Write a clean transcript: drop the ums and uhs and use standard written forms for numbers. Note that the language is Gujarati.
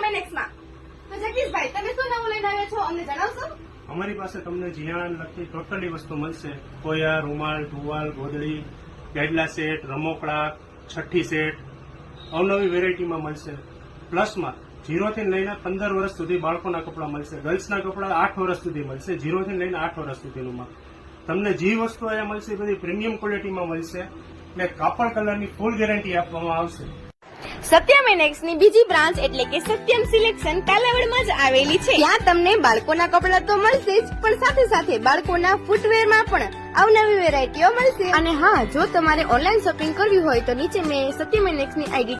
મેનેક્સમાં. તો જગદીશભાઈ, તમે શું નવું લઈને આવ્યા છો અમને જણાવશો? અમારી પાસે તમને જીયાણ લગતી ટોટલી વસ્તુ મળશે. કોયા, રૂમાલ, ટુવાલ, ગોદડી, ગાડલા સેટ, રમોકડા, છઠ્ઠી સેટ અવનવી વેરાયટીમાં મળશે. પ્લસમાં 0 થી લઈને 15 વર્ષ સુધી બાળકોના કપડા મળશે. ગર્લ્સના કપડા 8 વર્ષ સુધી મળશે. 0 થી લઈને 8 વર્ષ સુધીનું તમને જે વસ્તુ અહીંયા મળશે એ બધી પ્રીમિયમ ક્વોલિટીમાં મળશે અને કાપડ કલરની ફૂલ ગેરંટી આપવામાં આવશે. સત્યમ મેનેક્સની બીજી બ્રાન્ચ એટલે કે સત્યમ સિલેક્શન કાલાવડમાં જ આવેલી છે. ત્યાં તમને બાળકોના કપડા તો મળશે જ, પણ સાથે સાથે બાળકોના ફૂટવેરમાં પણ અવનવી વેરાયટીઓ મળશે. અને હા, જો તમારે ઓનલાઈન શોપિંગ કરવી હોય તો નીચે મેં સત્યમ મેનેક્સની આઈડી